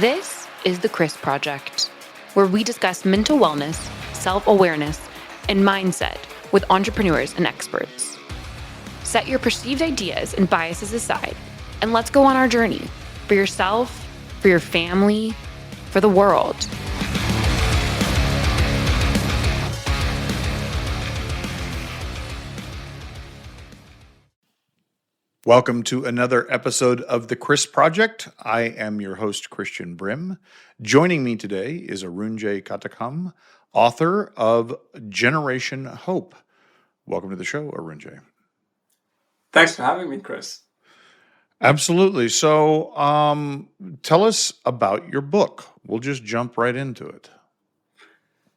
This is the Chris Project, where we discuss mental wellness, self-awareness, and mindset with entrepreneurs and experts. Set your perceived ideas and biases aside, and let's go on our journey for yourself, for your family, for the world. Welcome to another episode of The Chris Project. I am your host, Christian Brim. Joining me today is Arunjay Katakam, author of Generation Hope. Welcome to the show, Arunjay. Thanks for having me, Chris. Absolutely. So tell us about your book. We'll just jump right into it.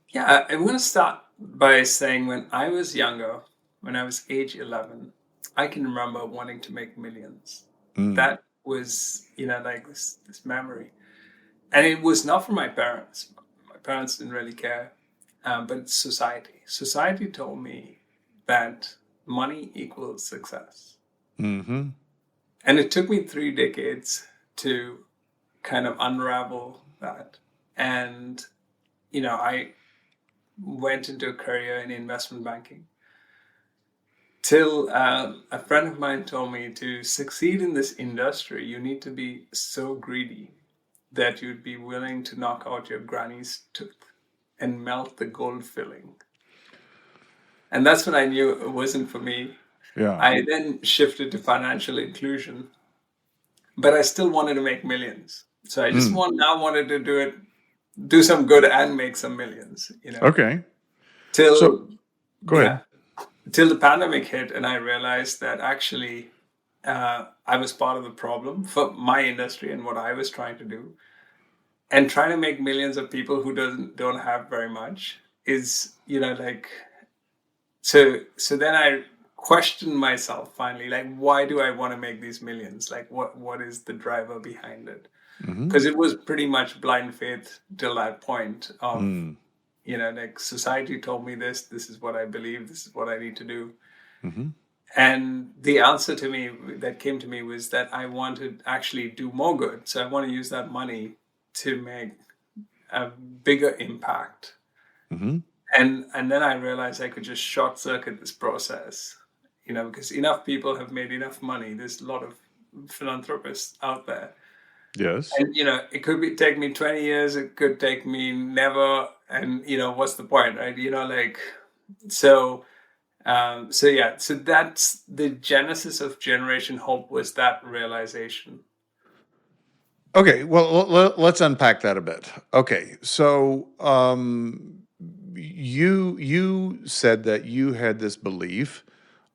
Yeah, I'm going to start by saying when I was younger, when I was age 11, I can remember wanting to make millions. That was, like this memory. And it was not from my parents. My parents didn't really care, but society. Society told me that money equals success. Mm-hmm. And it took me 3 decades to kind of unravel that. And, I went into a career in investment banking till a friend of mine told me to succeed in this industry, you need to be so greedy that you'd be willing to knock out your granny's tooth and melt the gold filling. And that's when I knew it wasn't for me. Yeah. I then shifted to financial inclusion, but I still wanted to make millions. So I just wanted to do some good and make some millions, Okay. Till So go ahead. Till the pandemic hit, and I realized that actually I was part of the problem for my industry and what I was trying to do. And trying to make millions of people who don't have very much is, so then I questioned myself finally, like, why do I want to make these millions? Like, what is the driver behind it? Because it was pretty much blind faith till that point of, like society told me this is what I believe, this is what I need to do. And the answer that came to me was that I want to actually do more good. So I want to use that money to make a bigger impact. And then I realized I could just short circuit this process, because enough people have made enough money. There's a lot of philanthropists out there. Yes. And, it could take me 20 years. It could take me never. And, what's the point, right? So that's the genesis of Generation Hope, was that realization. Okay, well, let's unpack that a bit. Okay, so you said that you had this belief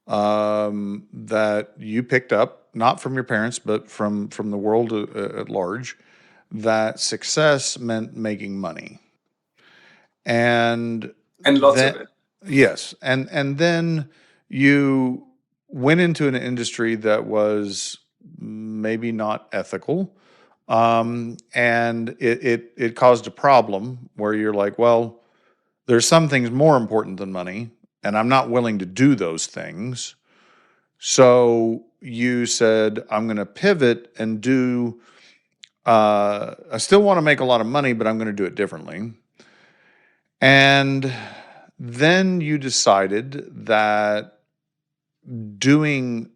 that you picked up, not from your parents, but from the world at large, that success meant making money, and lots of it. Yes, and then you went into an industry that was maybe not ethical. And it caused a problem where you're like, well, there's some things more important than money, and I'm not willing to do those things. So you said, I'm going to pivot and do, I still want to make a lot of money, but I'm going to do it differently. And then you decided that doing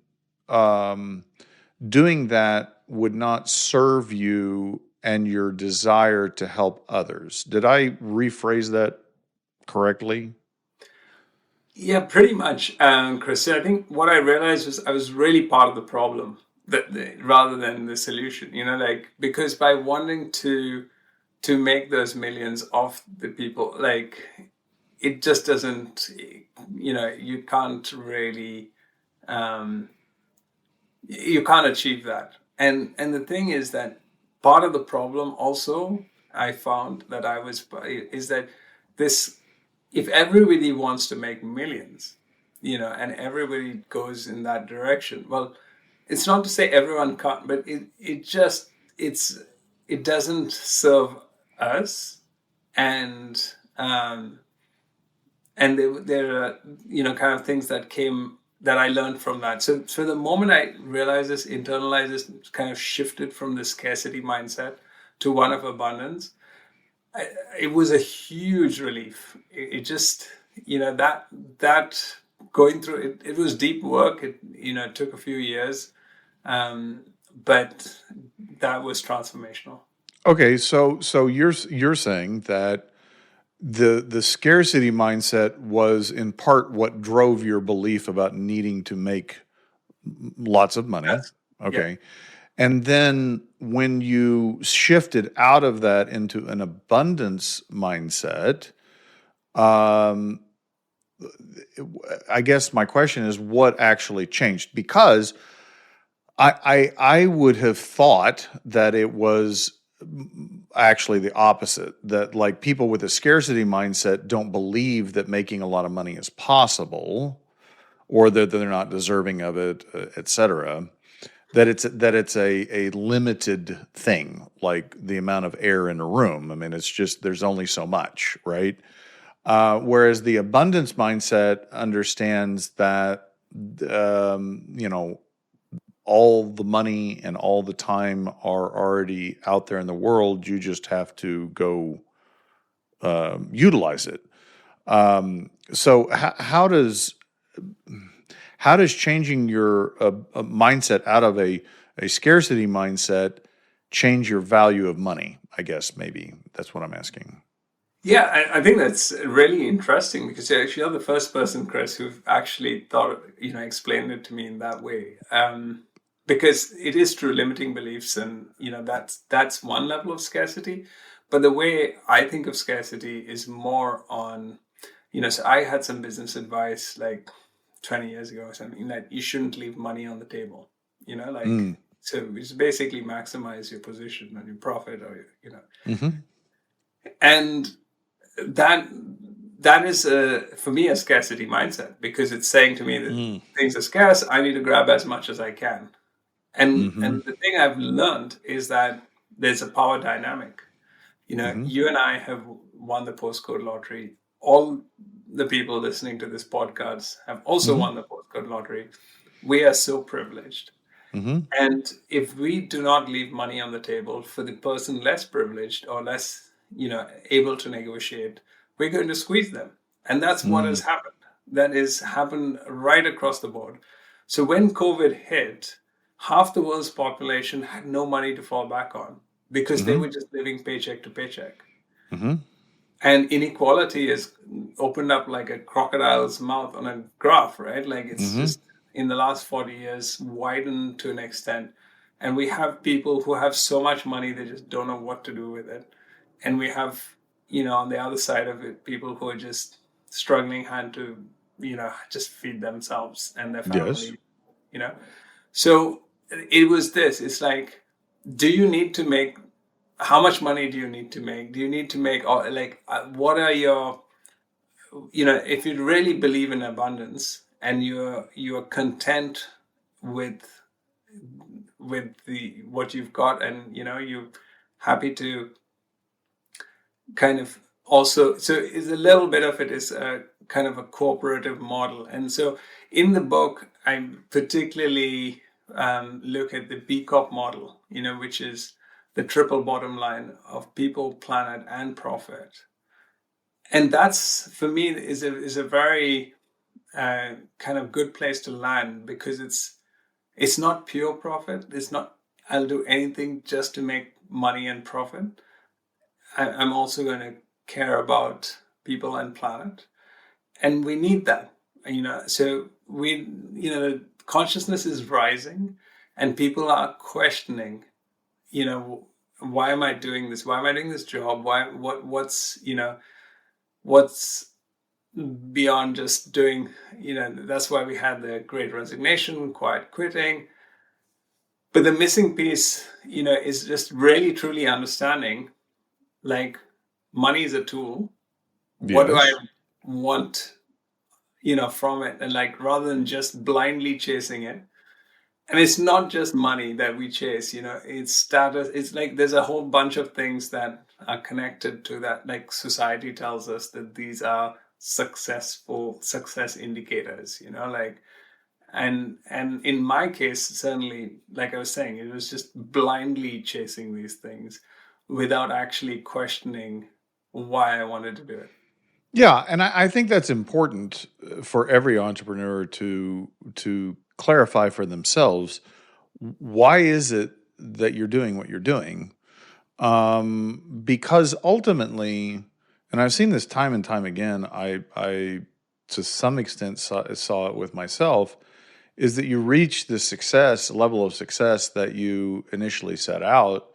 that would not serve you and your desire to help others. Did I rephrase that correctly? Yeah, pretty much, Chris. I think what I realized was I was really part of the problem rather than the solution. Because by wanting to make those millions off the people, like, it just doesn't. You can't really. You can't achieve that. And the thing is that part of the problem also I found that is that if everybody wants to make millions, and everybody goes in that direction, well, it's not to say everyone can't, but it doesn't serve us. And there are kind of things that I learned from that. So the moment I realized this, internalized this, kind of shifted from the scarcity mindset to one of abundance, it was a huge relief. It just, that going through it, it was deep work. It, took a few years, but that was transformational. Okay, so you're saying that the scarcity mindset was in part what drove your belief about needing to make lots of money. Yeah. Okay. And then when you shifted out of that into an abundance mindset, um, I guess my question is what actually changed? Because I would have thought that it was actually the opposite, that like people with a scarcity mindset don't believe that making a lot of money is possible or that they're not deserving of it, et cetera. That it's a limited thing, like the amount of air in a room. I mean, it's just there's only so much, right? Whereas the abundance mindset understands that all the money and all the time are already out there in the world. You just have to go utilize it. So how does changing your mindset out of a scarcity mindset change your value of money? I guess maybe that's what I'm asking. Yeah, I think that's really interesting because you're the first person, Chris, who've actually thought, explained it to me in that way. Because it is true, limiting beliefs, and that's one level of scarcity. But the way I think of scarcity is more on, so I had some business advice like 20 years ago or something that you shouldn't leave money on the table. So it's basically maximize your position and your profit, or Mm-hmm. and that is for me a scarcity mindset, because it's saying to me that things are scarce, I need to grab as much as I can. And the thing I've learned is that there's a power dynamic. You and I have won the postcode lottery. All the people listening to this podcast have also won the postcode lottery. We are so privileged. And if we do not leave money on the table for the person less privileged or less, able to negotiate, we're going to squeeze them. And that's what has happened. That is happened right across the board. So when COVID hit, half the world's population had no money to fall back on because they were just living paycheck to paycheck. And inequality is opened up like a crocodile's mouth on a graph, right? Like it's just in the last 40 years widened to an extent. And we have people who have so much money, they just don't know what to do with it. And we have, on the other side of it, people who are just struggling hand to, just feed themselves and their family, Yes. So it was this, it's like, do you need to make, how much money do you need to make? Do you need to make, or like, what are your, if you really believe in abundance and you're content with the what you've got, and you're happy to kind of also, so it's a little bit of it is a kind of a cooperative model. And so in the book I particularly look at the B Corp model, which is the triple bottom line of people, planet, and profit. And that's, for me, is a very kind of good place to land, because it's not pure profit. It's not, I'll do anything just to make money and profit. I'm also going to care about people and planet. And we need that, so the consciousness is rising and people are questioning, why am I doing this? Why am I doing this job? What's beyond just doing, that's why we had the Great Resignation, quiet quitting. But the missing piece, is just really truly understanding, like, money is a tool. What do I want, from it? And like, rather than just blindly chasing it. And it's not just money that we chase, it's status. It's like there's a whole bunch of things that are connected to that. Like, society tells us that these are success indicators, and in my case, certainly, like I was saying, it was just blindly chasing these things, without actually questioning why I wanted to do it. Yeah, and I think that's important for every entrepreneur to clarify for themselves, why is it that you're doing what you're doing? Because ultimately, and I've seen this time and time again, I to some extent saw it with myself, is that you reach the level of success that you initially set out.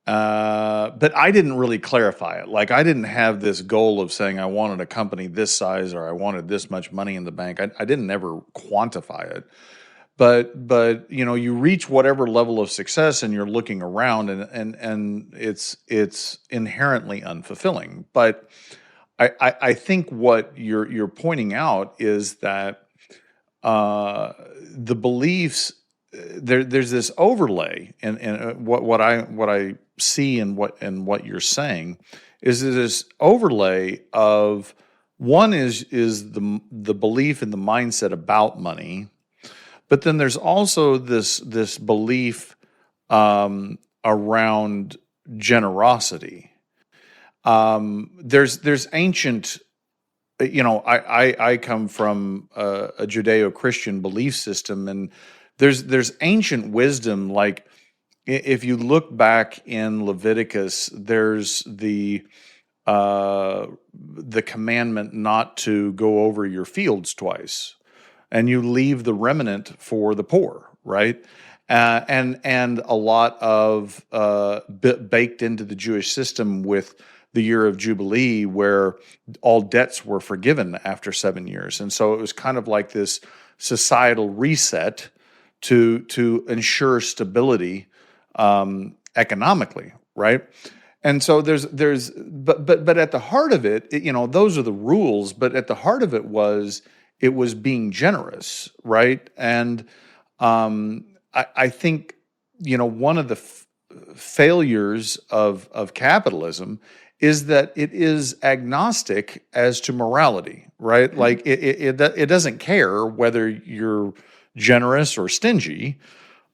But I didn't really clarify it. Like, I didn't have this goal of saying I wanted a company this size or I wanted this much money in the bank. I didn't ever quantify it. But you reach whatever level of success and you're looking around, and it's inherently unfulfilling. But I think what you're pointing out is that the beliefs, there's this overlay, and what I see and what you're saying is this overlay of one is the belief and the mindset about money, but then there's also this belief around generosity. There's ancient, I come from a Judeo-Christian belief system, and there's ancient wisdom. Like, if you look back in Leviticus, there's the commandment not to go over your fields twice, and you leave the remnant for the poor, right? And a lot of baked into the Jewish system with the year of Jubilee, where all debts were forgiven after 7 years. And so it was kind of like this societal reset to ensure stability economically, right? And so but at the heart of it, those are the rules, but at the heart of it was being generous, right? And I think, one of the failures of capitalism is that it is agnostic as to morality, right? Like, it doesn't care whether you're generous or stingy.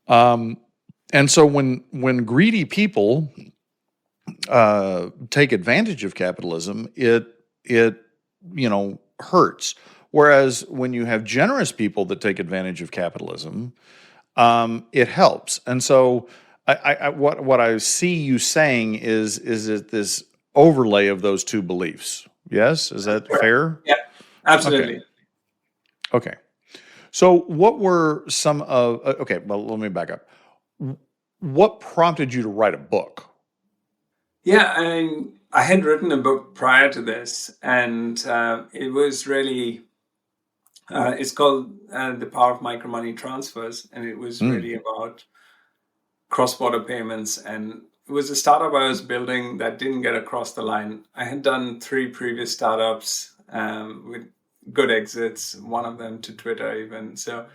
And so when greedy people take advantage of capitalism, it hurts. Whereas when you have generous people that take advantage of capitalism, it helps. And so what I see you saying is it this overlay of those two beliefs. Yes? Is that fair? Yeah, absolutely. Okay. So what were some of, okay, well, let me back up. What prompted you to write a book? Yeah, I had written a book prior to this, and it was really, it's called The Power of Micro Money Transfers, and it was really about cross-border payments. And it was a startup I was building that didn't get across the line. I had done 3 previous startups with good exits, one of them to Twitter even. So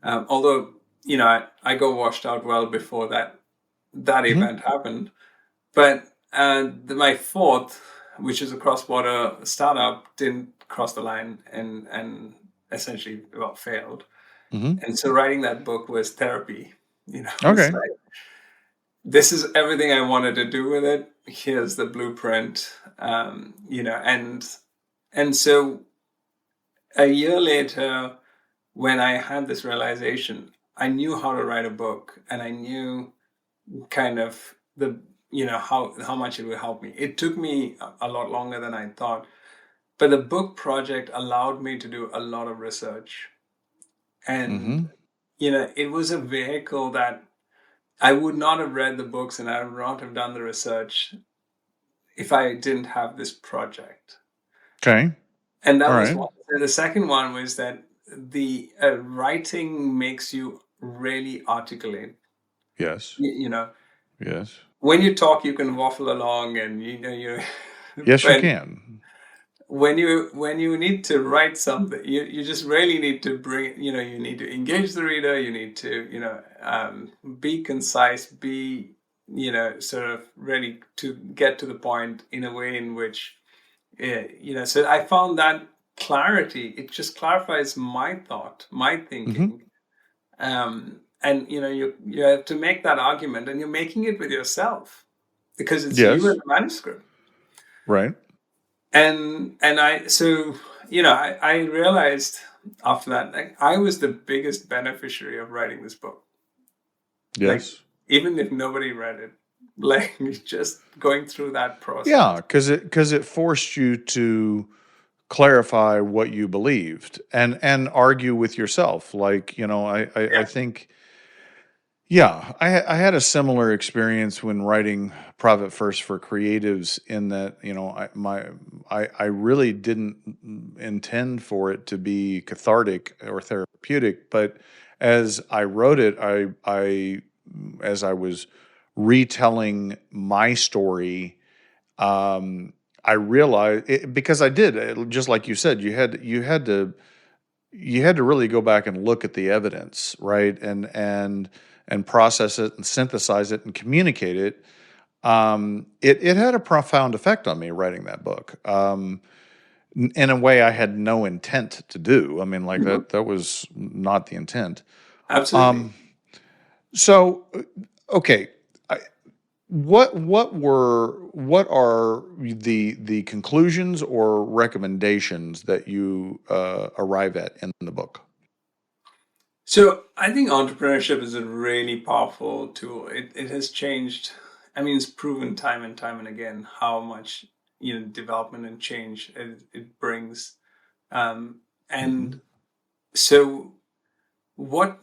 although, I got washed out well before that event happened. But my fourth, which is a cross-border startup, didn't cross the line and essentially failed. And so writing that book was therapy. Okay. Like, this is everything I wanted to do with it. Here's the blueprint, and so a year later, when I had this realization, I knew how to write a book, and I knew kind of how much it would help me. It took me a lot longer than I thought, but the book project allowed me to do a lot of research, and it was a vehicle that I would not have read the books and I would not have done the research if I didn't have this project. Okay. And that was one. The second one was that the writing makes you really articulate. Yes. Yes. When you talk, you can waffle along, and you. Yes, you can. When you need to write something, you just really need to bring. You need to engage the reader. You need to be concise, be sort of ready to get to the point in a way in which So I found that clarity. It just clarifies my thought, my thinking. And you have to make that argument, and you're making it with yourself. because it's you Yes. and the manuscript. Right. And I realized after that, like, I was the biggest beneficiary of writing this book. Like, Yes. even if nobody read it, like, just going through that process. Yeah, because it forced you to clarify what you believed and argue with yourself. Like, I Yeah. think, yeah, I had a similar experience when writing Profit First for Creatives, in that, I really didn't intend for it to be cathartic or therapeutic, but as I wrote it, I as I was retelling my story, I realized it, because I did just like you said, you had to really go back and look at the evidence, right? And process it and synthesize it and communicate it. It had a profound effect on me writing that book, in a way I had no intent to do. I mean, like, Mhm. that was not the intent. Absolutely. Um, so, okay, what are the conclusions or recommendations that you arrive at in the book? So I think entrepreneurship is a really powerful tool. It has changed. I mean, it's proven time and time and again how much development and change it brings. And Hmm. so what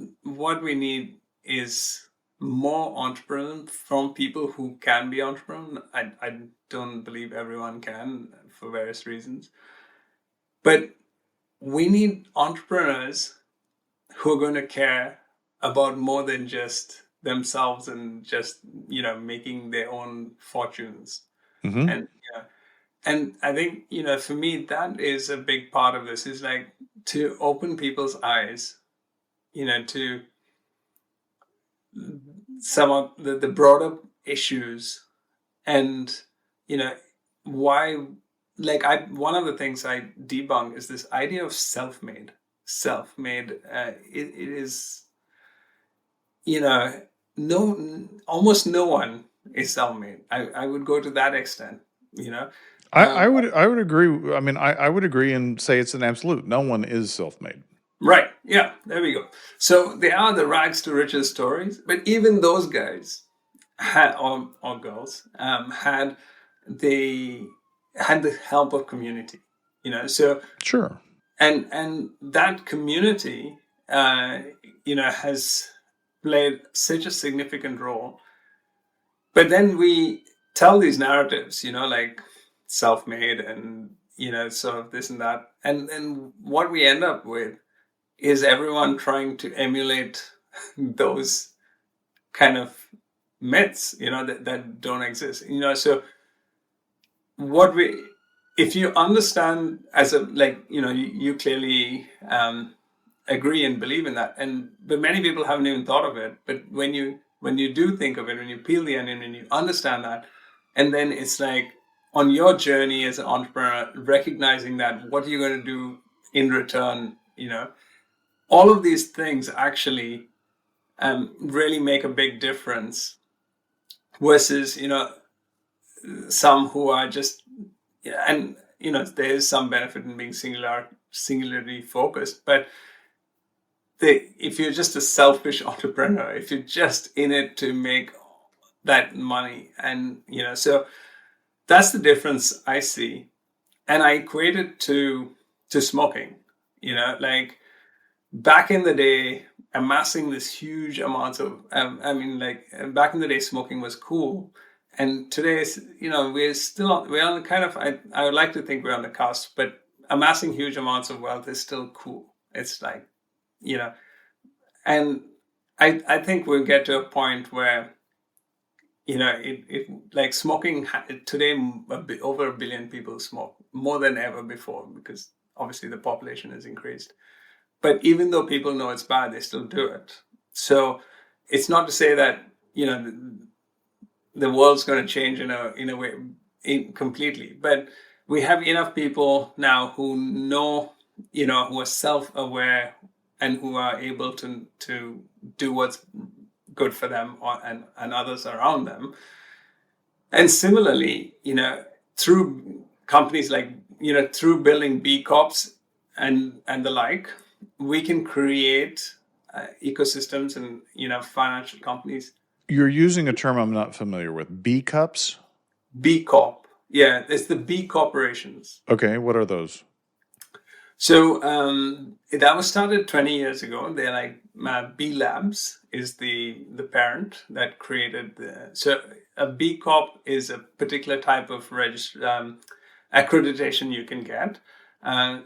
we need is more entrepreneurs, from people who can be entrepreneurs. I don't believe everyone can, for various reasons, but we need entrepreneurs who are going to care about more than just themselves and just making their own fortunes. Hmm. And and I think, for me, that is a big part of this, is like to open people's eyes, to some of the broader issues. And you know why, like, I one of the things I debunk is this idea of self-made. It is, you know no, almost no one is self-made. I would go to that extent, you know I um, would agree. I mean, I would agree and say it's an absolute. No one is self-made. right, yeah, there we go. So they are the rags to riches stories, but even those guys had, or girls, they had the help of community, so, Sure. and that community, has played such a significant role. But then we tell these narratives, like self-made and, sort of this and that, and what we end up with is everyone trying to emulate those kind of myths, that don't exist. So what we if you understand, as a, like, you clearly agree and believe in that, but many people haven't even thought of it. But when you do think of it, when you peel the onion and you understand that, and then it's like, on your journey as an entrepreneur, recognizing that what you're going to do in return, all of these things actually really make a big difference, versus, some who are just, yeah, and there is some benefit in being singularly focused, but if you're just a selfish entrepreneur, if you're just in it to make that money, and so that's the difference I see. And I equate it to smoking. Like, back in the day, amassing this huge amounts of, like, back in the day, smoking was cool. And today, we're on the kind of, I would like to think we're on the cusp, but amassing huge amounts of wealth is still cool. It's like, you know and I think we'll get to a point where, it like smoking, today, over 1 billion people smoke, more than ever before, because obviously the population has increased. But even though people know it's bad, they still do it. So it's not to say that, the world's going to change in a way, completely. But we have enough people now who know, who are self-aware, and who are able to do what's good for them, and others around them. And similarly, through companies like, through building B Corps and the like, we can create ecosystems and, financial companies. You're using a term I'm not familiar with. B cups? B Corp. Yeah, it's the B corporations. Okay, what are those? So that was started 20 years ago. They're like B Labs is the parent that created the. So a B Corp is a particular type of accreditation you can get.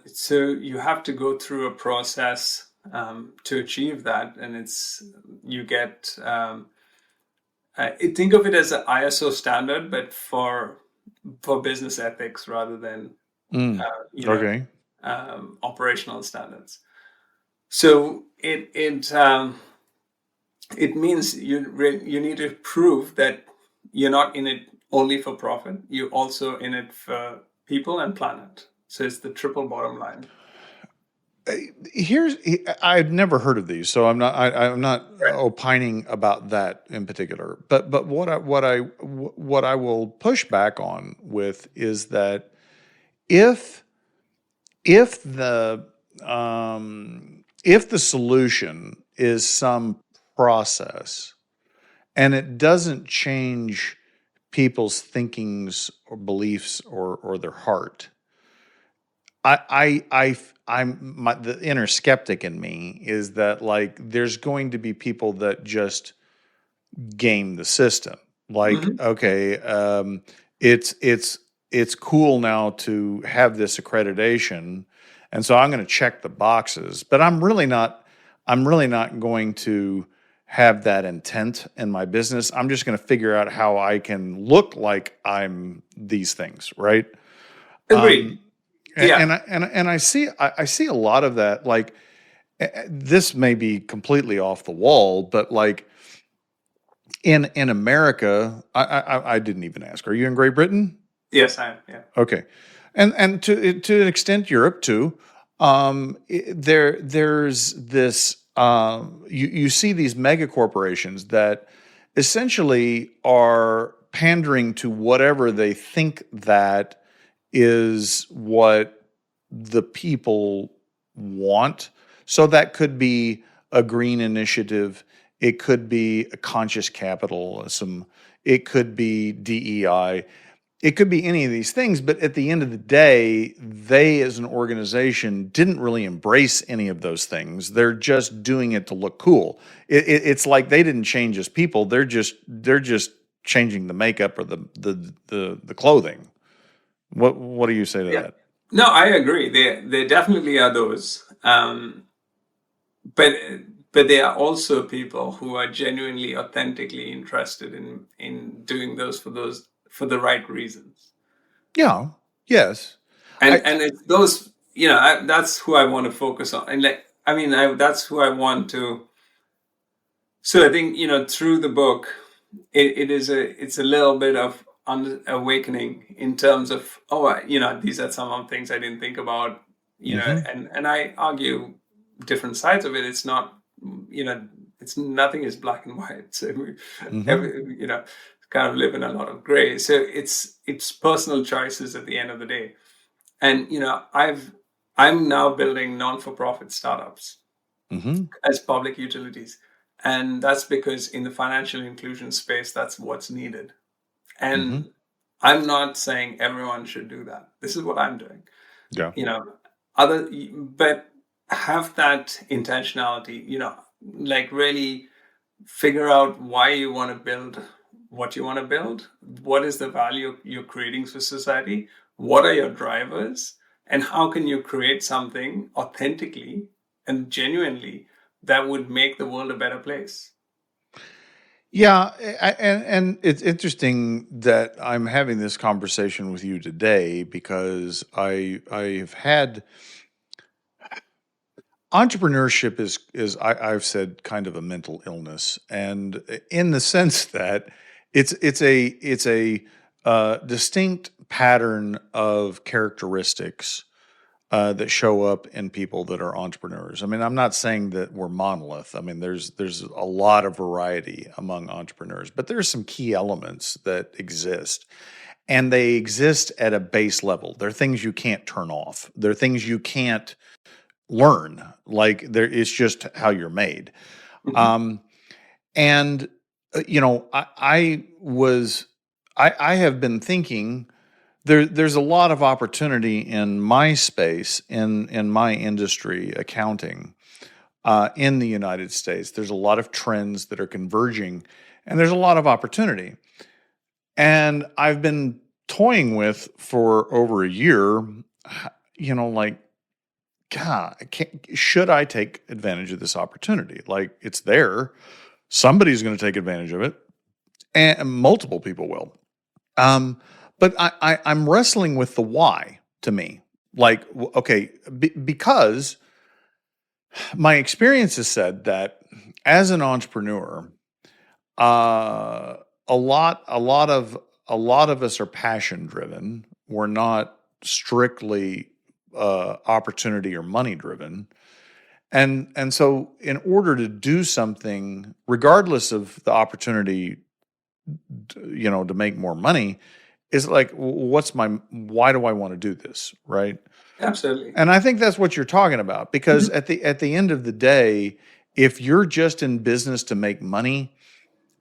So you have to go through a process to achieve that, and you get. Think of it as an ISO standard, but for business ethics rather than Okay. operational standards. So it means you need to prove that you're not in it only for profit. You're also in it for people and planet. So it's the triple bottom line. I've never heard of these, so I'm not Right. opining about that in particular. But what I will push back on with is that if if the if the solution is some process and it doesn't change people's thinkings or beliefs or their heart, the inner skeptic in me is that, like, there's going to be people that just game the system. Like, Mm-hmm. okay, it's cool now to have this accreditation, and so I'm going to check the boxes, but I'm really not going to have that intent in my business. I'm just going to figure out how I can look like I'm these things, right? Agreed. Yeah. And I see a lot of that. Like, this may be completely off the wall, but like in America, I didn't even ask. Are you in Great Britain? Yes, I am. Yeah. Okay, and to an extent, Europe too. There's this. You see these mega corporations that essentially are pandering to whatever they think that is what the people want. So that could be a green initiative. It could be a conscious capitalism. It could be DEI. It could be any of these things, but at the end of the day, they as an organization didn't really embrace any of those things. They're just doing it to look cool. It's like they didn't change as people. They're just changing the makeup or the clothing. What do you say to Yeah. that? No, I agree. There definitely are those. But there are also people who are genuinely, authentically interested in doing those for the right reasons. Yeah. Yes. And it's those, that's who I want to focus on. And that's who I want to. So I think, through the book, it's a little bit of awakening in terms of, these are some of the things I didn't think about, and I argue different sides of it. It's not, it's nothing is black and white. So kind of live in a lot of gray. So it's personal choices at the end of the day. And, I'm now building non-for-profit startups as public utilities. And that's because in the financial inclusion space, that's what's needed. And I'm not saying everyone should do that. This is what I'm doing. Yeah. But have that intentionality, like really figure out why you want to build what you want to build. What is the value you're creating for society? What are your drivers? And how can you create something authentically and genuinely that would make the world a better place? Yeah, and it's interesting that I'm having this conversation with you today because I've had entrepreneurship I've said kind of a mental illness, and in the sense that it's a distinct pattern of characteristics that show up in people that are entrepreneurs. I mean, I'm not saying that we're monolith. I mean, there's a lot of variety among entrepreneurs, but there's some key elements that exist, and they exist at a base level. They're things you can't turn off. They're things you can't learn. Like it's just how you're made. Mhm. And I have been thinking there's a lot of opportunity in my space, in my industry, accounting, in the United States. There's a lot of trends that are converging, and there's a lot of opportunity. And I've been toying with for over a year, like, God, should I take advantage of this opportunity? Like, it's there. Somebody's going to take advantage of it, and multiple people will. But I'm wrestling with the why to me. Like, okay, because my experience has said that as an entrepreneur, a lot of us are passion driven. We're not strictly opportunity or money driven. And so in order to do something, regardless of the opportunity, to make more money, is like, why do I want to do this? Right. Absolutely. And I think that's what you're talking about, because at the end of the day, if you're just in business to make money,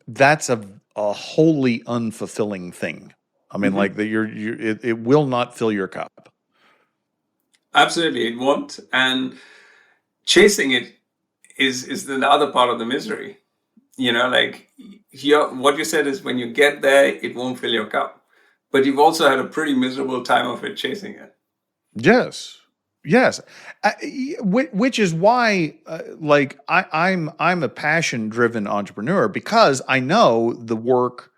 that's a wholly unfulfilling thing. I mean, like that it will not fill your cup. Absolutely, it won't. And chasing it is the other part of the misery. Like what you said is when you get there, it won't fill your cup. But you've also had a pretty miserable time of it chasing it. Yes. Yes. Which is why, I'm a passion-driven entrepreneur, because I know the work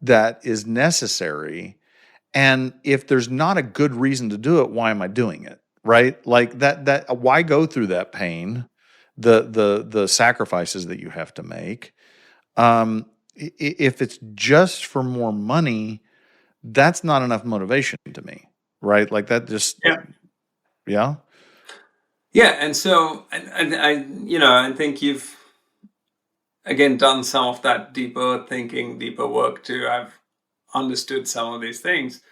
that is necessary, and if there's not a good reason to do it, why am I doing it? Right? Like that why go through that pain, the sacrifices that you have to make? If it's just for more money, that's not enough motivation to me, right? Like that just yeah. Yeah, and so and I think you've again done some of that deeper thinking, deeper work to have understood some of these things,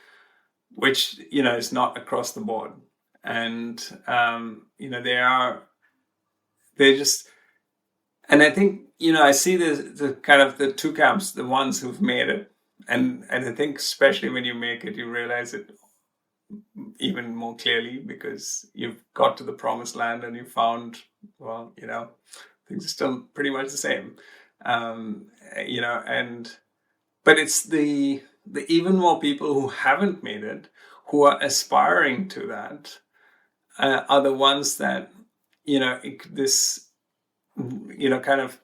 which is not across the board. And they're just, and I think I see the kind of the two camps, the ones who've made it, and I think especially when you make it, you realize it even more clearly, because you've got to the promised land and you found, well, things are still pretty much the same. But it's the even more people who haven't made it, who are aspiring to that, are the ones that, this, kind of,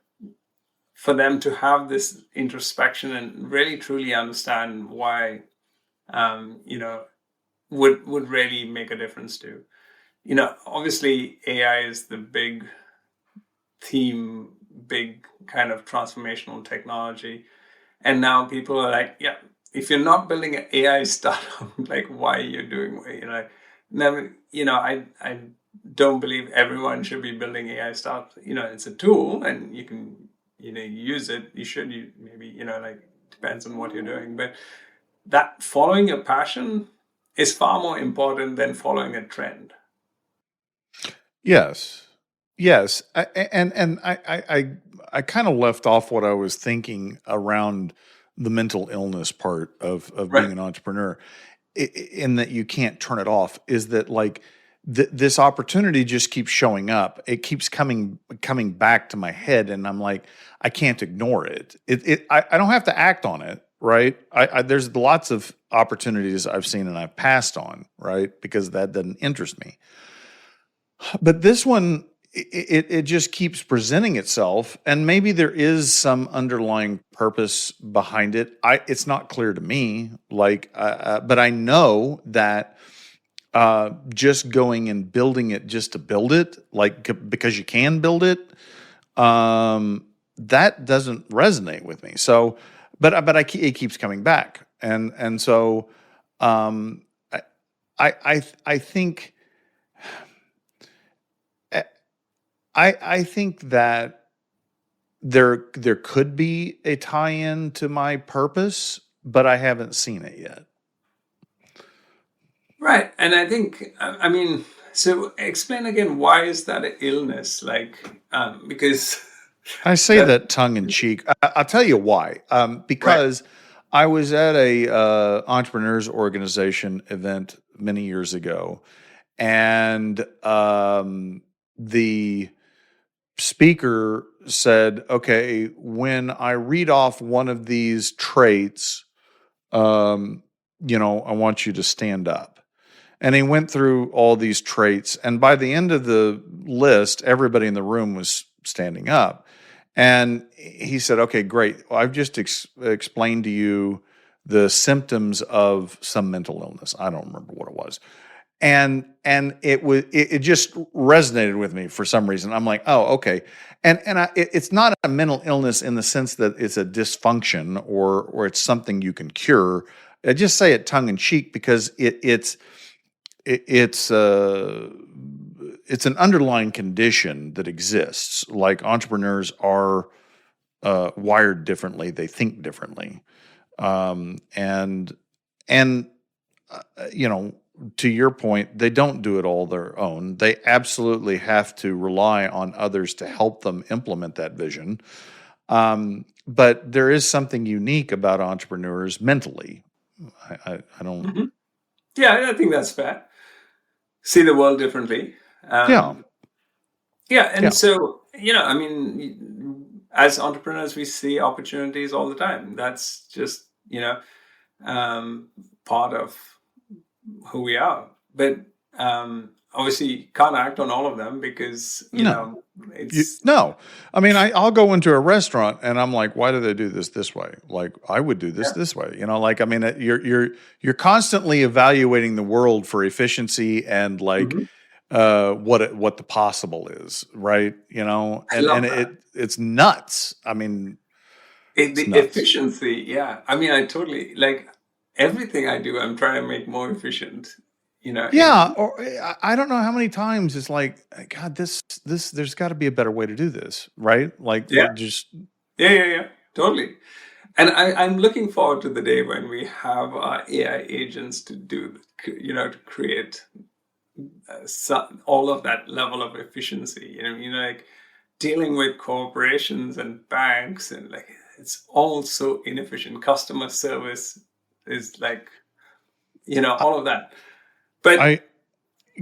for them to have this introspection and really truly understand why, would really make a difference to. Obviously AI is the big theme, big kind of transformational technology. And now people are like, yeah, if you're not building an AI startup, like, why are you doing, never, I don't believe everyone should be building AI startups. It's a tool and you can, use it. You should, maybe, depends on what you're doing. But that following your passion is far more important than following a trend. Yes. Yes. I kind of left off what I was thinking around the mental illness part of Right. being an entrepreneur, in that you can't turn it off, is that, like, this opportunity just keeps showing up. It keeps coming back to my head, and I'm like, I can't ignore it. I don't have to act on it, right? There's lots of opportunities I've seen and I've passed on, right? Because that doesn't interest me. But this one, it just keeps presenting itself, and maybe there is some underlying purpose behind it. It's not clear to me. But I know that just going and building it just to build it, because you can build it, that doesn't resonate with me. So, it keeps coming back, and so I think I think that there could be a tie-in to my purpose, but I haven't seen it yet. Right. And I think, I mean, so explain again, why is that an illness? Like, because I say that, that tongue in cheek. I'll tell you why. right. Because I was at a entrepreneurs organization event many years ago, and the speaker said, "Okay, when I read off one of these traits, um, I want you to stand up." And he went through all these traits. And by the end of the list, everybody in the room was standing up. And he said, "Okay, great. Well, I've just explained to you the symptoms of some mental illness." I don't remember what it was. And it just resonated with me for some reason. I'm like, "Oh, okay." And it's not a mental illness in the sense that it's a dysfunction or it's something you can cure. I just say it tongue in cheek because it's an underlying condition that exists. Like entrepreneurs are wired differently; they think differently, and and you know, to your point, they don't do it all their own. They absolutely have to rely on others to help them implement that vision. But there is something unique about entrepreneurs mentally. I don't. Mhm. Yeah, I think that's fair. See the world differently. Yeah, Yeah. And yeah. so, I mean, as entrepreneurs, we see opportunities all the time. That's just, um, part of who we are. But obviously, can't act on all of them because, No. it's, No, I mean, I'll go into a restaurant and I'm like, why do they do this way? Like, I would do yeah. this way. Like, I mean, you're constantly evaluating the world for efficiency and like Mhm. what the possible is, right? I And love that. it's nuts. I mean, The it's nuts. efficiency, yeah. I mean, I totally like everything I do. I'm trying to make more efficient. Yeah, In or I don't know how many times it's like, God, there's got to be a better way to do this, right? Like, yeah, just yeah, totally. And I'm looking forward to the day when we have AI agents to do, to create all of that level of efficiency. Like dealing with corporations and banks, and like it's all so inefficient. Customer service is like, I, all of that. But I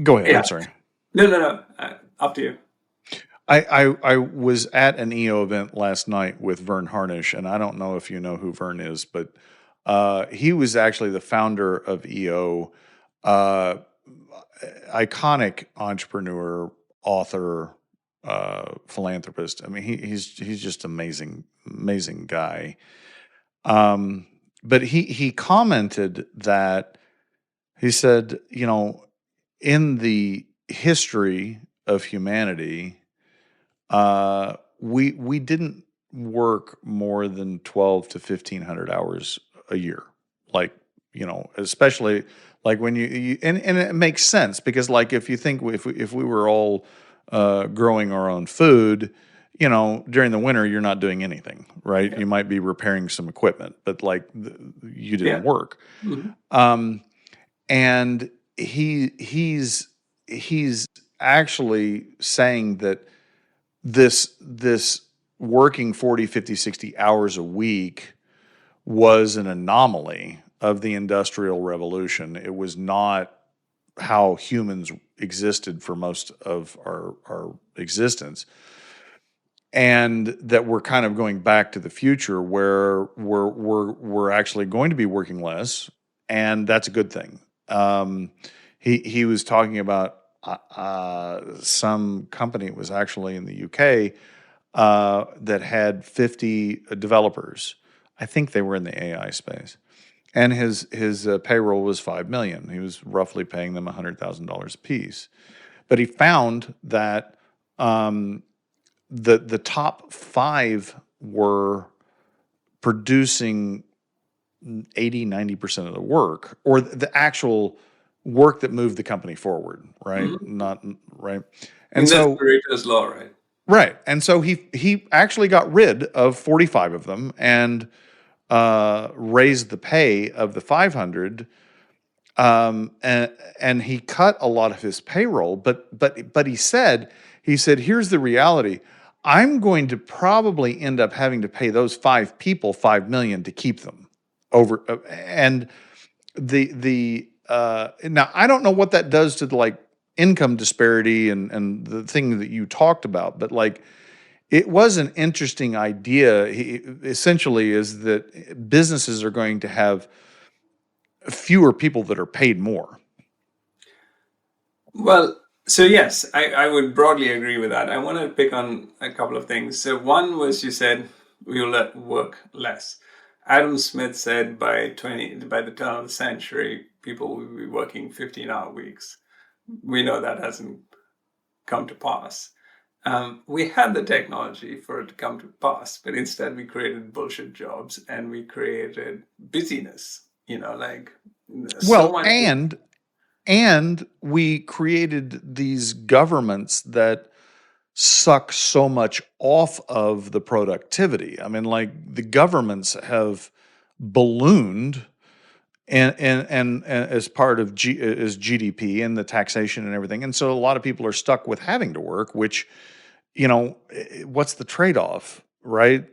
go ahead. yeah, I'm sorry. no. Up to you. I was at an EO event last night with Vern Harnish, and I don't know if you know who Vern is, but he was actually the founder of EO, uh, iconic entrepreneur, author, philanthropist. I mean, he's just amazing guy. But he commented that he said, in the history of humanity, we didn't work more than 12 to 1500 hours a year. Like, especially like when and it makes sense because like if you think if we were all growing our own food, during the winter you're not doing anything, right? Yeah, You might be repairing some equipment, but like you didn't yeah. work. Mhm. Um, and he's actually saying that this working 40, 50, 60 hours a week was an anomaly of the industrial revolution. It was not how humans existed for most of our existence. And that we're kind of going back to the future where we're actually going to be working less, and that's a good thing. He was talking about some company, it was actually in the UK, that had 50 developers. I think they were in the AI space, and his payroll was 5 million. He was roughly paying them $100,000 a piece. But he found that um, the top five were producing 80-90% of the work, or the actual work that moved the company forward, right? Mhm. Not right. And And that's so Pareto's law, right? right. And so he actually got rid of 45 of them and raised the pay of the 500, and he cut a lot of his payroll. But he said here's the reality. I'm going to probably end up having to pay those 5 people $5 million to keep them over. And now I don't know what that does to the like income disparity and the thing that you talked about, but like it was an interesting idea. Essentially, is that businesses are going to have fewer people that are paid more. Well, so yes, I would broadly agree with that. I want to pick on a couple of things. So one was you said we will let work less. Adam Smith said by the turn of the century, people will be working 15-hour weeks. We know that hasn't come to pass. We had the technology for it to come to pass, but instead we created bullshit jobs and we created busyness. Like so Well, much. and we created these governments that suck so much off of the productivity. I mean, like the governments have ballooned and as part of as GDP and the taxation and everything. And so a lot of people are stuck with having to work, which, what's the trade-off, right?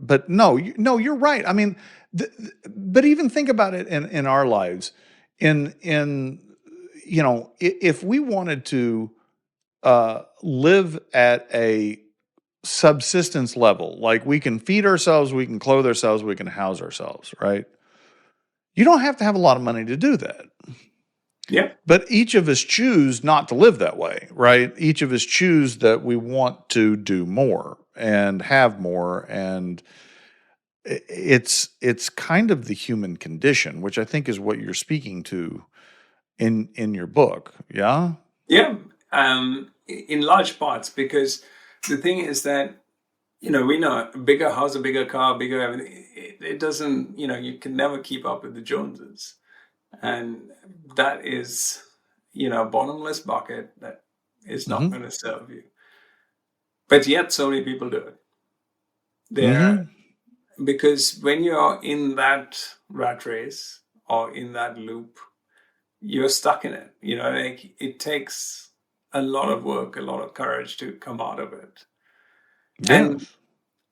But no, you're right. I mean, but even think about it in our lives. If we wanted to live at a subsistence level, like we can feed ourselves, we can clothe ourselves, we can house ourselves, right? You don't have to have a lot of money to do that. Yeah. But each of us choose not to live that way, right? Each of us choose that we want to do more and have more, and it's kind of the human condition, which I think is what you're speaking to in your book. Yeah. Yeah, in large parts, because the thing is that, we know a bigger house, a bigger car, bigger everything. It doesn't, you can never keep up with the Joneses. And that is, a bottomless bucket that is not Mm-hmm. going to serve you. But yet, so many people do it. Mm-hmm. Because when you're in that rat race or in that loop, you're stuck in it. Like it takes a lot of work, a lot of courage to come out of it. And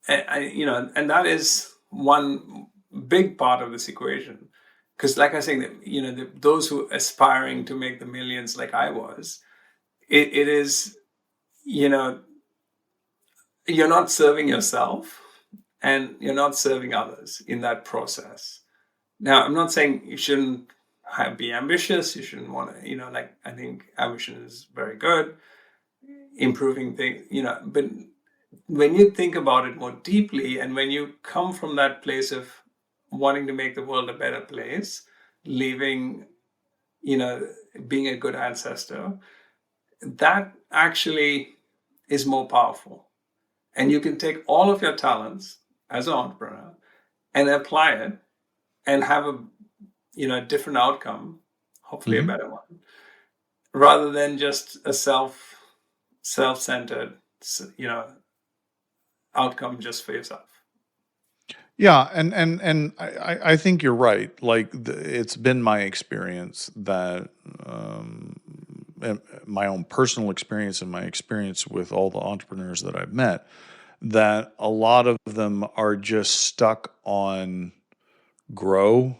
Yes. and that is one big part of this equation. Because, like I say, those who are aspiring to make the millions, like I was, it is, you're not serving yourself and you're not serving others in that process. Now, I'm not saying you shouldn't be ambitious. You shouldn't want to, like, I think ambition is very good, improving things, but when you think about it more deeply and when you come from that place of wanting to make the world a better place, leaving, being a good ancestor, that actually is more powerful. And you can take all of your talents as an entrepreneur and apply it and have a different outcome, hopefully a Mm-hmm. better one, rather than just a self-centered, outcome just for yourself. Yeah, and I think you're right. Like it's been my experience that my own personal experience and my experience with all the entrepreneurs that I've met, that a lot of them are just stuck on grow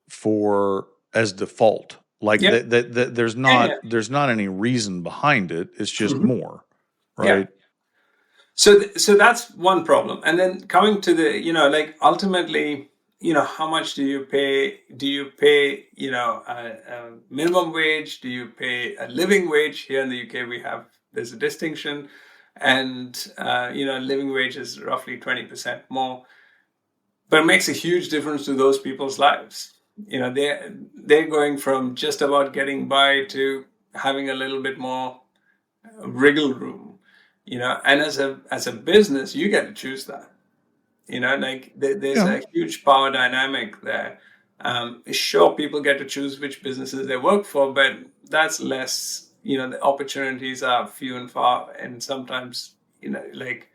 for as default. Like Yeah, that there's yeah, yeah. not any reason behind it. It's just Mhm. more, Yeah. right? So that's one problem. And then coming to the, like ultimately, how much do you pay? Do you pay, a minimum wage? Do you pay a living wage? Here in the UK, there's a distinction. And, living wage is roughly 20% more. But it makes a huge difference to those people's lives. They're going from just about getting by to having a little bit more wriggle room, and as a business you get to choose that, like there's Yeah. a huge power dynamic there Sure, people get to choose which businesses they work for, but that's less, the opportunities are few and far. And sometimes, like,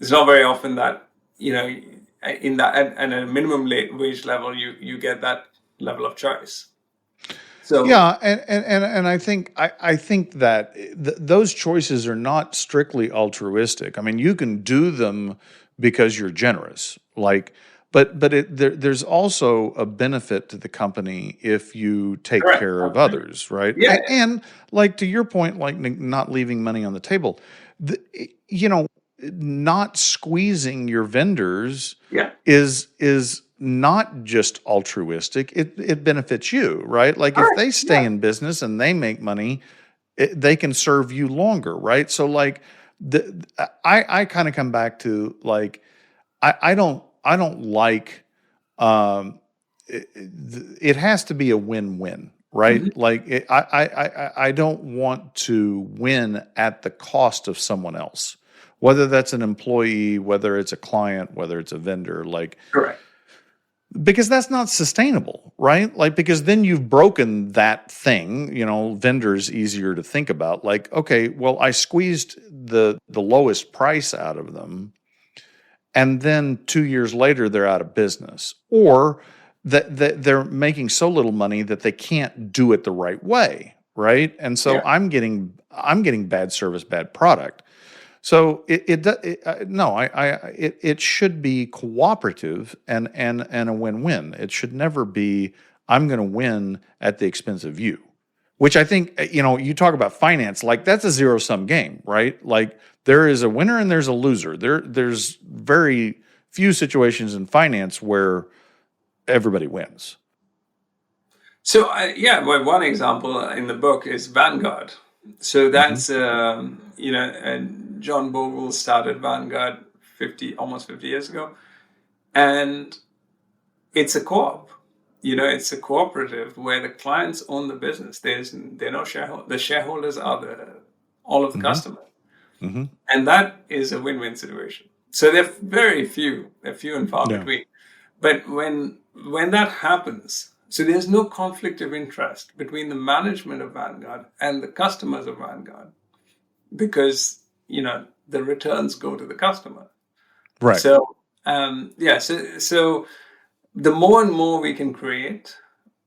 it's not very often that, in that at a minimum wage level, you get that level of choice. So Yeah, and I think that those choices are not strictly altruistic. I mean, you can do them because you're generous, there's also a benefit to the company if you take correct, care of absolutely. others, right? Yeah, And like to your point, like not leaving money on the table, the, you know, not squeezing your vendors yeah, is not just altruistic, it benefits you, right? Like if correct, they stay yeah. in business and they make money, they can serve you longer, right? So like I kind of come back to like I don't like it has to be a win-win, right? Mhm. Like I don't want to win at the cost of someone else, whether that's an employee, whether it's a client, whether it's a vendor, like Correct. because that's not sustainable, right? Like because then you've broken that thing. Vendors easier to think about. Like, okay, well, I squeezed the lowest price out of them, and then 2 years later they're out of business, or that they're making so little money that they can't do it the right way, right? And so Yeah. I'm getting bad service, bad product. So no, it should be cooperative and a win-win. It should never be I'm going to win at the expense of you, which I think you talk about finance, like that's a zero-sum game, right? Like there is a winner and there's a loser. There's very few situations in finance where everybody wins. So yeah, well, one example in the book is Vanguard. So Hmm. that's and John Bogle started Vanguard almost 50 years ago, and it's a co-op. It's a cooperative where the clients own the business. There are no shareholders. The shareholders are all of the Hmm. customers, Hmm. and that is a win-win situation. So they're few and far Yeah. between. But when that happens, so there's no conflict of interest between the management of Vanguard and the customers of Vanguard because the returns go to the customer. Right. So yeah, so the more and more we can create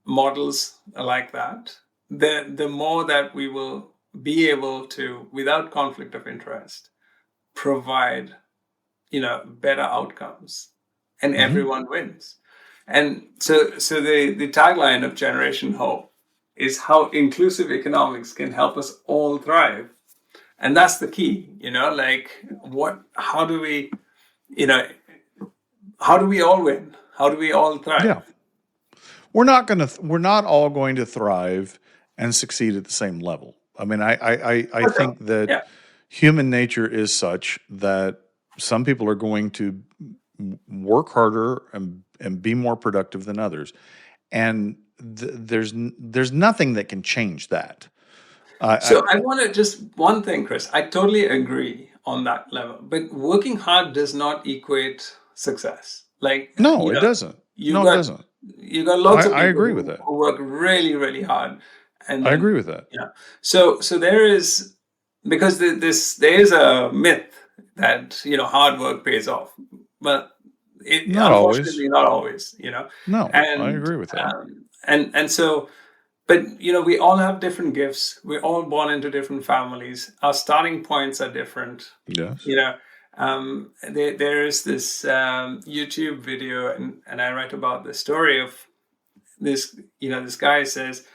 models like that, the more that we will be able to, without conflict of interest, provide better outcomes, and Hmm. everyone wins. And so the tagline of Generation Hope is how inclusive economics can help us all thrive. And that's the key, like how do we, you know, how do we all win? How do we all Yeah. thrive? We're not all going to thrive and succeed at the same level. I mean, I For sure. think that Yeah. human nature is such that some people are going to work harder and be more productive than others, and there's nothing that can change that. So I I want to just one thing, Chris. I totally agree on that level. But working hard does not equate success. Like, No, it doesn't. you No, it got doesn't. you got lots of I people agree with that. who work really, really hard, and I agree then with that. so there is, because there is a myth that hard work pays off, but it Not always. unfortunately not always. No, I And agree with that. and so, but we all have different gifts. We're all born into different families. Our starting points are different. Yes. You know, there is this YouTube video, and I write about the story of this. This guy says,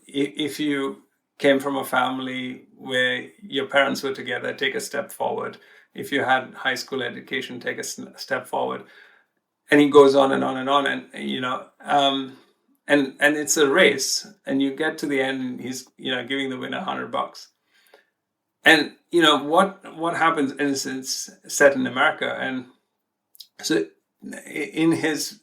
if you came from a family where your parents were together, take a step forward. If you had high school education, take a step forward. And he goes on and on and on, and and it's a race, and you get to the end, and he's giving the winner $100. And what happens, and it's set in America, and so in his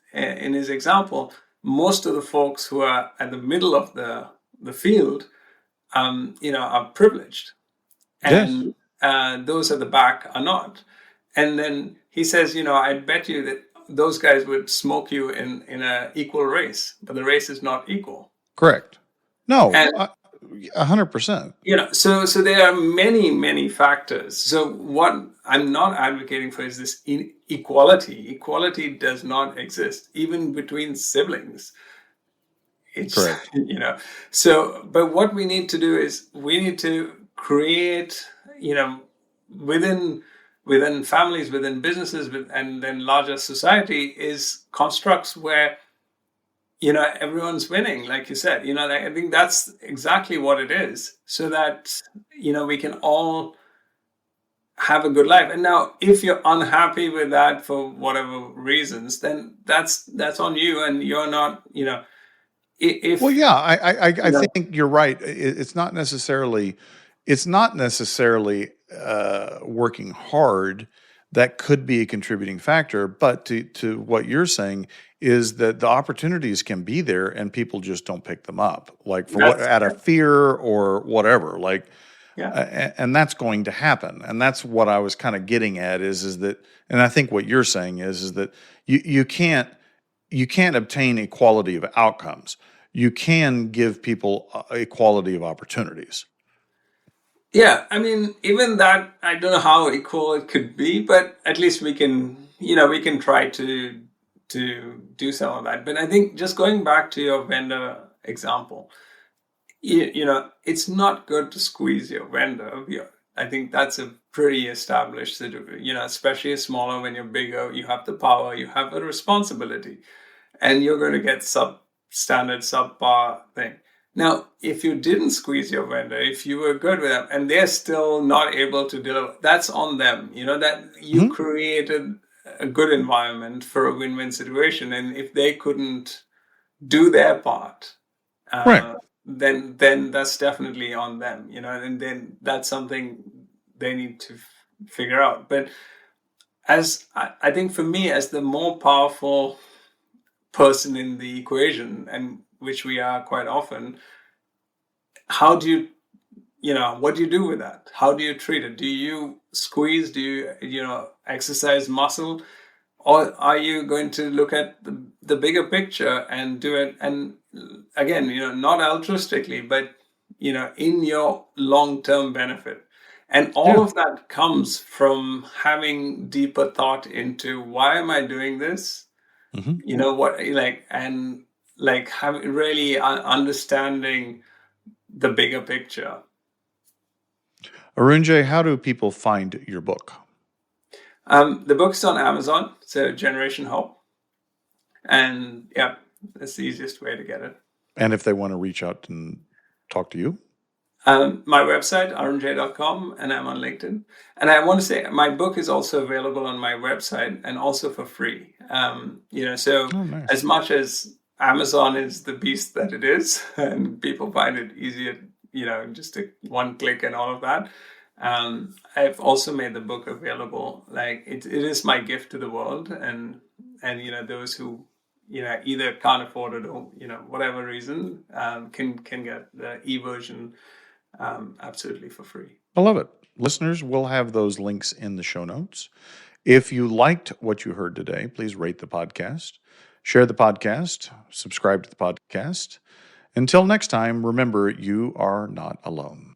example, most of the folks who are at the middle of the field, are privileged, Yes. and those at the back are not. And then he says, I bet you that those guys would smoke you in a equal race, but the race is not equal. Correct. No, And 100%. so there are many factors. So what I'm not advocating for is this inequality. Equality does not exist, even between siblings. It's Correct. So, but what we need to do is we need to create, within families, within businesses, and then larger society, is constructs where everyone's winning, like you said. I think that's exactly what it is, so that we can all have a good life. And now, if you're unhappy with that for whatever reasons, then that's on you, and you're not. If Well, yeah, I think you're right. It's not necessarily working hard that could be a contributing factor, but to what you're saying is that the opportunities can be there and people just don't pick them up, like out of fear or whatever. Like, and that's going to happen, and that's what I was kind of getting at is that, and I think what you're saying is that you can't obtain equality of outcomes. You can give people equality of opportunities. Yeah, I mean, even that, I don't know how equal it could be, but at least we can try to do some of that. But I think, just going back to your vendor example, it's not good to squeeze your vendor. I think that's a pretty established sort of, especially smaller. When you're bigger, you have the power, you have the responsibility, and you're going to get subpar thing. Now, if you didn't squeeze your vendor, if you were good with them and they're still not able to deliver, that's on them. That you created a good environment for a win-win situation, and if they couldn't do their part, Right. then that's definitely on them. And then that's something they need to figure out. But as I think, for me, as the more powerful person in the equation, and which we are quite often, how do you what do you do with that? How do you treat it? Do you squeeze? Do you exercise muscle? Or are you going to look at the bigger picture and do it, and again, not altruistically, but in your long-term benefit? And all of that comes from having deeper thought into, why am I doing this? What, and having really understanding the bigger picture. Arunjay, how do people find your book? The book's on Amazon, so Generation Hope. And yeah, that's the easiest way to get it. And if they want to reach out and talk to you? My website, arunjay.com, and I'm on LinkedIn. And I want to say, my book is also available on my website, and also for free. So nice. As much as Amazon is the beast that it is, and people find it easier, just one click and all of that, I've also made the book available. Like, it is my gift to the world, and those who either can't afford it, or whatever reason, can get the e-version absolutely for free. I love it. Listeners, we'll have those links in the show notes. If you liked what you heard today, please rate the podcast, share the podcast, subscribe to the podcast. Until next time, remember, you are not alone.